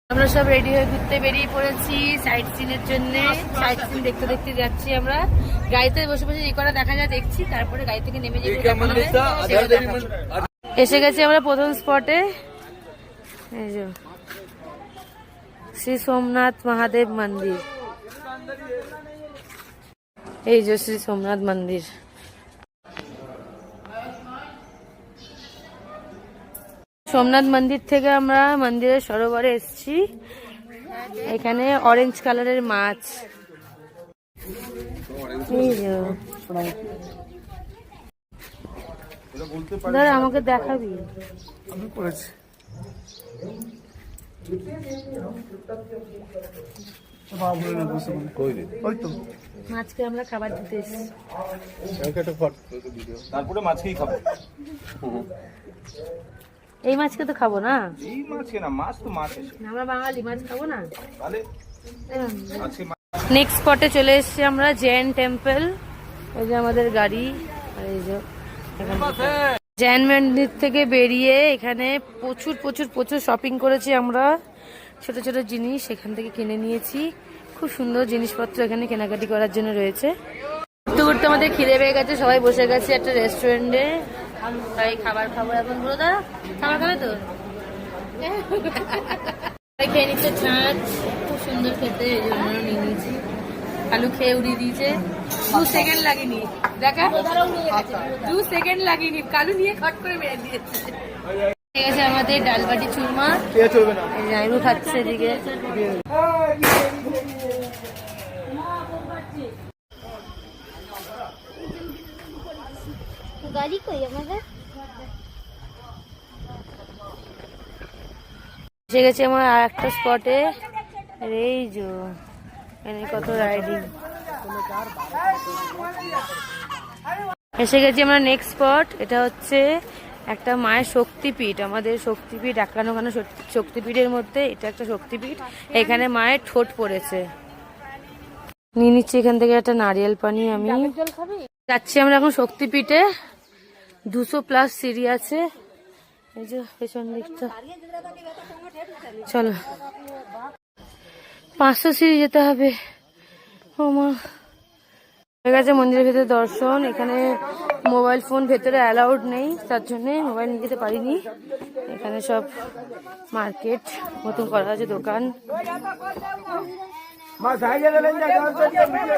আমরা সব রেডি হয়ে ঘুরতে বেরিয়ে পড়েছি সাইট সিনের জন্য। সাইট সিন দেখতে দেখতে যাচ্ছি আমরা। গাড়িতে বসে বসে যে কটা দেখা যায় দেখছি, তারপরে গাড়ি থেকে নেমে যাবো। এসে গেছি আমরা প্রথম স্পটে। এই যে শ্রী সোমনাথ মহাদেব মন্দির, এই যে শ্রী সোমনাথ মন্দির। সোমনাথ মন্দির থেকে আমরা মন্দিরের সরোবরে এসেছি। এখানে অরেঞ্জ কালারের মাছ। ধর আমাকে দেখাবি। মাছকে আমরা খাবার দিতে এসেছি। তারপরে মাছকেই খাবো। এই মাছকে তো খাবো না। এই মাছকে না, মাছ তো মাছ। আমরা বাঙালি, মাছ খাবো না। আজকে নেক্সট স্পটে চলে এসেছি আমরা, জৈন টেম্পল। ওই যে আমাদের গাড়ি। আর এই যে জৈন মন্দির থেকে বেরিয়ে এখানে প্রচুর প্রচুর প্রচুর শপিং করেছি আমরা। ছোট ছোট জিনিস এখান থেকে কিনে নিয়েছি। খুব সুন্দর জিনিসপত্র এখানে কেনাকাটি করার জন্য রয়েছে। ঘুরতে ঘুরতে আমাদের খিদে পেয়ে গেছে, সবাই বসে গেছে একটা রেস্টুরেন্টে। তাই খাবার খাবো এখন। দাদা খাবার খাবে তো? খেয়ে নিচ্ছে ছাঁচ, খুব সুন্দর খেতে, এই জন্য নিয়ে নিয়েছি। আলু খেয়ে উড়িয়ে দিয়েছে, 2 সেকেন্ড লাগেনি। দেখা 2 সেকেন্ড লাগেনি, কালু নিয়ে খট করে মেরে দিয়েছে। ঠিক আছে আমাদের ডাল বাটি চুরমা, জাইমু খাচ্ছে এদিকে। গাড়ি কই আমাদের? এসে গেছি আমার আর একটা স্পটে। এই যে এখানে কত রাইডিং। এসে গেছি আমরা নেক্সট স্পট। এটা হচ্ছে একটা মায়ের শক্তিপীঠ। আমাদের শক্তিপীঠ একান্ন শক্তিপীঠের মধ্যে এটা একটা শক্তিপীঠ। এখানে মায়ের ঠোঁট পড়েছে। নিয়ে নিচ্ছি এখান থেকে একটা নারিয়েল পানি। আমি যাচ্ছি আমরা এখন শক্তিপীঠে। 200+ সিঁড়ি আছে। এই যে পেছন দিকটা, চলো 500 সিঁড়ি যেতে হবে। ও মা, হয়ে গেছে মন্দিরের ভেতরে দর্শন। এখানে মোবাইল ফোন ভেতরে অ্যালাউড নেই, তার জন্য মোবাইল নিয়ে যেতে পারিনি। এখানে সব মার্কেট মতন করা আছে, দোকান।